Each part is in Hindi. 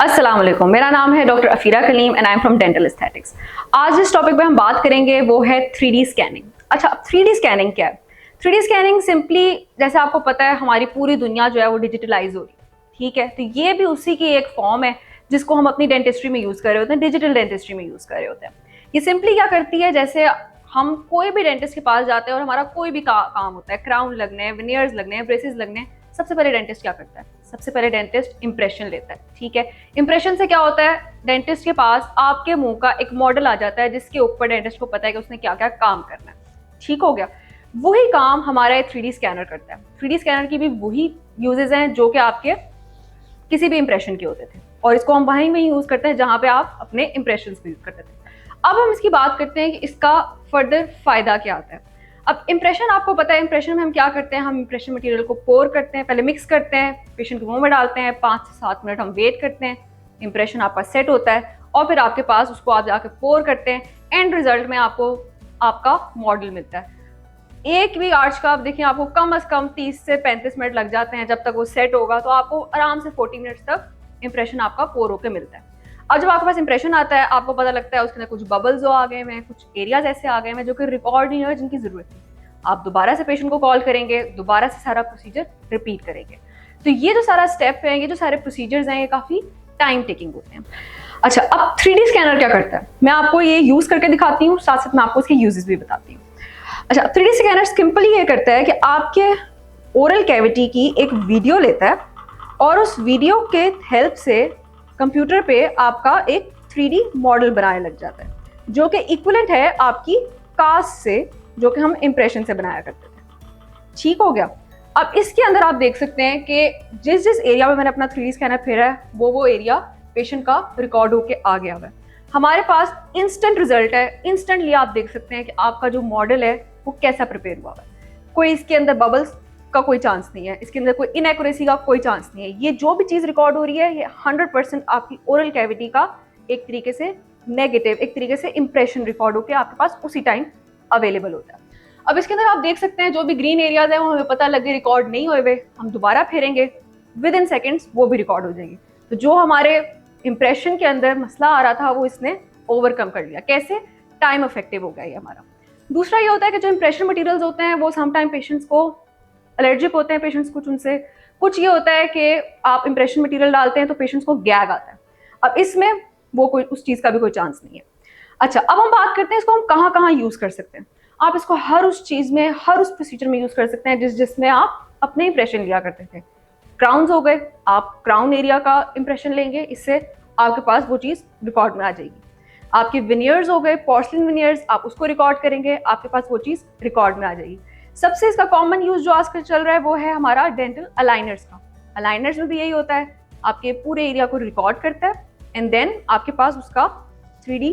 अस्सलाम वालेकुम, मेरा नाम है doctor Afira Kaleem and I am from dental aesthetics. आज जिस टॉपिक पे हम बात करेंगे वो है 3D स्कैनिंग। अच्छा, 3D स्कैनिंग क्या है? 3D स्कैनिंग सिंपली, जैसे आपको पता है, हमारी पूरी दुनिया जो है वो डिजिटलाइज हो रही है, ठीक है? तो ये भी उसी की एक फॉर्म है जिसको हम अपनी डेंटिस्ट्री में यूज़ कर रहे होते हैं, डिजिटल डेंटिस्ट्री में यूज़ कर रहे होते हैं। ये सिंपली क्या करती है, जैसे हम कोई भी डेंटिस्ट के पास जाते हैं और हमारा कोई भी काम होता है, क्राउन लगने हैं, विनियर्स लगने हैं, ब्रेसेस लगने हैं, सबसे पहले डेंटिस्ट क्या करता है? सबसे पहले डेंटिस्ट इंप्रेशन लेता है, ठीक है? इंप्रेशन से क्या होता है, डेंटिस्ट के पास आपके मुंह का एक मॉडल आ जाता है जिसके ऊपर डेंटिस्ट को पता है कि उसने क्या क्या काम करना है, ठीक हो गया? वही काम हमारा एक 3D स्कैनर करता है। 3D स्कैनर की भी वही यूजेस हैं जो कि आपके किसी भी इंप्रेशन के होते थे, और इसको हम वहीं में यूज करते हैं जहां पे आप अपने इंप्रेशन यूज करते थे। अब हम इसकी बात करते हैं कि इसका फर्दर फायदा क्या आता है। अब इंप्रेशन, आपको पता है इंप्रेशन में हम क्या करते हैं, हम इंप्रेशन मटेरियल को पोर करते हैं, पहले मिक्स करते हैं, पेशेंट के मुंह में डालते हैं, 5 से 7 मिनट हम वेट करते हैं, इंप्रेशन आपका सेट होता है और फिर आपके पास उसको आप जाके पोर करते हैं, एंड रिजल्ट में आपको आपका मॉडल मिलता है। एक भी आर्च का आप देखिए, आपको कम से कम 30 से 35 मिनट लग जाते हैं जब तक वो सेट होगा, तो आपको आराम से 40 मिनट्स तक इंप्रेशन आपका पोर होकर मिलता है। अब जब आपके पास इंप्रेशन आता है, आपको पता लगता है उसके अंदर कुछ बबल्स आ गए हैं, कुछ एरियाज ऐसे आ गए हैं जो कि रिकॉर्ड नहीं हुए, जिनकी जरूरत थी। आप दोबारा से पेशेंट को कॉल करेंगे, दोबारा से सारा प्रोसीजर रिपीट करेंगे। तो ये जो सारा स्टेप है, ये जो सारे प्रोसीजर्स हैं, ये काफी टाइम टेकिंग होते हैं। अच्छा, अब 3D स्कैनर क्या करता है, मैं आपको ये यूज करके दिखाती हूँ, साथ साथ मैं आपको इसके यूजेस भी बताती हूँ। अच्छा, 3D स्कैनर सिंपली ये करता है कि आपके ओरल कैविटी की एक वीडियो लेता है और उस वीडियो के हेल्प से कंप्यूटर पे आपका एक 3D मॉडल बनाने लग जाता है, जो कि इक्विवेलेंट है आपकी कास्ट से, जो कि हम इंप्रेशन से बनाया करते थे, ठीक हो गया? अब इसके अंदर आप देख सकते हैं कि जिस जिस एरिया में मैंने अपना 3D स्कैनर फेरा है, वो एरिया पेशेंट का रिकॉर्ड होके आ गया हुआ है। हमारे पास इंस्टेंट रिजल्ट है, इंस्टेंटली आप देख सकते हैं कि आपका जो मॉडल है वो कैसा प्रिपेयर हुआ है। कोई इसके अंदर बबल्स का कोई चांस नहीं है, इसके अंदर कोई इनएक्यूरेसी का कोई चांस नहीं है। ये जो भी चीज रिकॉर्ड हो रही है, ये 100% आपकी ओरल कैविटी का एक तरीके से नेगेटिव, एक तरीके से इंप्रेशन रिकॉर्ड होकर आपके पास उसी टाइम अवेलेबल होता है। अब इसके अंदर आप देख सकते हैं जो भी ग्रीन एरियाज है वो हमें पता लगे रिकॉर्ड नहीं हुए, हम दोबारा फेरेंगे, विद इन सेकेंड्स वो भी रिकॉर्ड हो जाएंगे। तो जो हमारे इंप्रेशन के अंदर मसला आ रहा था वो इसने ओवरकम कर लिया। कैसे? टाइम इफेक्टिव हो गया ये हमारा। दूसरा ये होता है कि जो इंप्रेशन मटेरियल्स होते हैं वो समटाइम पेशेंट्स को एलर्जिक होते हैं, पेशेंट्स कुछ उनसे, कुछ ये होता है कि आप इंप्रेशन मटेरियल डालते हैं तो पेशेंट्स को गैग आता है। अब इसमें वो कोई उस चीज़ का भी कोई चांस नहीं है। अच्छा, अब हम बात करते हैं इसको हम कहाँ कहाँ यूज़ कर सकते हैं। आप इसको हर उस चीज़ में, हर उस प्रोसीजर में यूज़ कर सकते हैं जिसमें आप अपने इंप्रेशन लिया करते थे। क्राउन्स हो गए, आप क्राउन एरिया का इंप्रेशन लेंगे, इससे आपके पास वो चीज़ रिकॉर्ड में आ जाएगी। आपके विनियर्स हो गए, पोर्सलिन विनियर्स, आप उसको रिकॉर्ड करेंगे, आपके पास वो चीज़ रिकॉर्ड में आ जाएगी। सबसे इसका कॉमन यूज जो आजकल चल रहा है वो है हमारा डेंटल अलाइनर्स का। अलाइनर्स में भी यही होता है, आपके पूरे एरिया को रिकॉर्ड करता है एंड देन आपके पास उसका 3D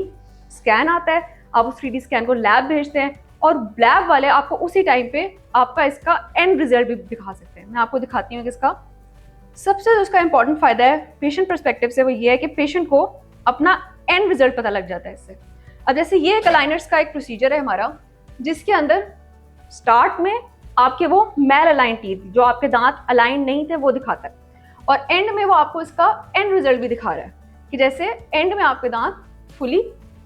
स्कैन आता है। आप उस 3D स्कैन को लैब भेजते हैं और लैब वाले आपको उसी टाइम पे आपका इसका एंड रिजल्ट भी दिखा सकते हैं। मैं आपको दिखाती हूँ कि इसका सबसे जो इसका इंपॉर्टेंट फायदा है पेशेंट परस्पेक्टिव से वो ये है कि पेशेंट को अपना एंड रिजल्ट पता लग जाता है इससे। अब जैसे ये एक अलाइनर्स का एक प्रोसीजर है हमारा, जिसके अंदर स्टार्ट में आपके वो मैल अलाइन टीथ, जो आपके दांत अलाइन नहीं थे, वो दिखाता है, और एंड में वो आपको इसका एंड रिजल्ट भी दिखा रहा है कि जैसे एंड में आपके दांत फुली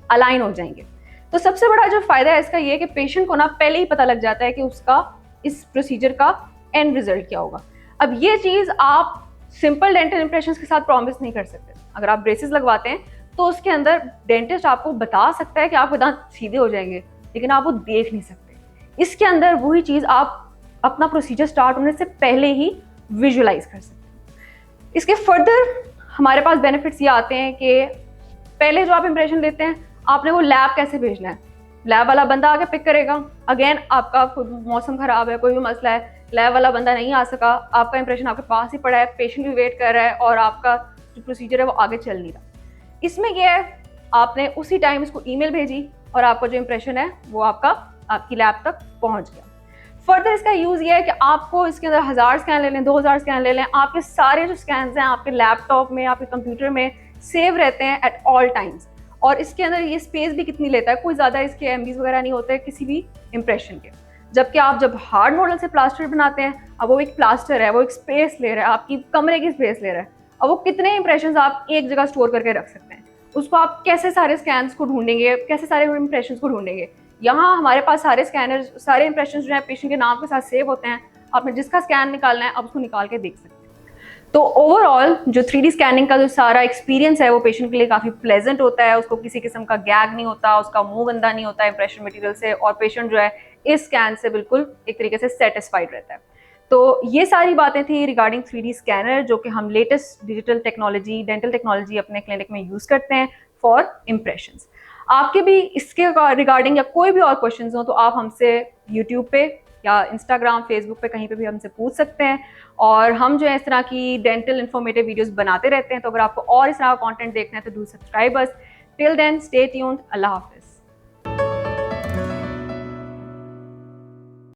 अलाइन हो जाएंगे। तो सबसे बड़ा जो फायदा है इसका ये कि पेशेंट को ना पहले ही पता लग जाता है कि उसका इस प्रोसीजर का एंड रिजल्ट क्या होगा। अब ये चीज़ आप सिंपल डेंटल इंप्रेशंस के साथ प्रॉमिस नहीं कर सकते। अगर आप ब्रेसेस लगवाते हैं तो उसके अंदर डेंटिस्ट आपको बता सकता है कि आपके दांत सीधे हो जाएंगे, लेकिन आप वो देख नहीं सकते। इसके अंदर वही चीज़ आप अपना प्रोसीजर स्टार्ट होने से पहले ही विजुलाइज कर सकते हैं। इसके फर्दर हमारे पास बेनिफिट्स ये आते हैं कि पहले जो आप इंप्रेशन लेते हैं, आपने वो लैब कैसे भेजना है, लैब वाला बंदा आके पिक करेगा। अगेन आपका मौसम खराब है, कोई भी मसला है, लैब वाला बंदा नहीं आ सका, आपका इंप्रेशन आपके पास ही पड़ा है, पेशेंट भी वेट कर रहा है और आपका जो प्रोसीजर है वो आगे चल नहीं रहा। इसमें यह है, आपने उसी टाइम इसको ईमेल भेजी और आपका जो इंप्रेशन है वो आपकी लैब तक पहुंच गया। फर्दर इसका यूज़ ये है कि आपको इसके अंदर 1000 स्कैन ले लें, 2000 स्कैन ले लें, आपके सारे जो स्कैन्स हैं आपके लैपटॉप में, आपके कंप्यूटर में सेव रहते हैं एट ऑल टाइम्स। और इसके अंदर ये स्पेस भी कितनी लेता है, कोई ज़्यादा इसके एमबीज वगैरह नहीं होते किसी भी इंप्रेशन के। जबकि आप जब हार्ड मॉडल से प्लास्टर बनाते हैं, अब वो एक प्लास्टर है, वो एक स्पेस ले रहा है, आपकी कमरे की स्पेस ले रहा है। अब वो कितने इंप्रेशंस आप एक जगह स्टोर करके रख सकते हैं, उसको आप कैसे सारे स्कैन्स को ढूंढेंगे, कैसे सारे इंप्रेशंस को ढूंढेंगे। यहाँ हमारे पास सारे स्कैनर्स, सारे इंप्रेशंस जो है पेशेंट के नाम के साथ सेव होते हैं, आपने जिसका स्कैन निकालना है आप उसको निकाल के देख सकते हैं। तो ओवरऑल जो 3D स्कैनिंग का जो सारा एक्सपीरियंस है वो पेशेंट के लिए काफ़ी प्लेजेंट होता है, उसको किसी किस्म का गैग नहीं होता, उसका मुंह गंदा नहीं होता इंप्रेशन मटेरियल से, और पेशेंट जो है इस स्कैन से बिल्कुल एक तरीके से सेटिस्फाइड रहता है। तो ये सारी बातें थी रिगार्डिंग 3D स्कैनर, जो कि हम latest digital technology, dental technology अपने क्लिनिक में यूज़ करते हैं फॉर इम्प्रेशंस। आपके भी इसके रिगार्डिंग या कोई भी और क्वेश्चंस हो तो आप हमसे यूट्यूब पे या इंस्टाग्राम, फेसबुक पे कहीं पे भी हमसे पूछ सकते हैं, और हम जो है इस तरह की डेंटल इन्फॉर्मेटिव वीडियोस बनाते रहते हैं। तो अगर आपको और इस तरह का कंटेंट देखना है तो do subscribe us. Till then stay tuned. अल्लाह हाफिज़।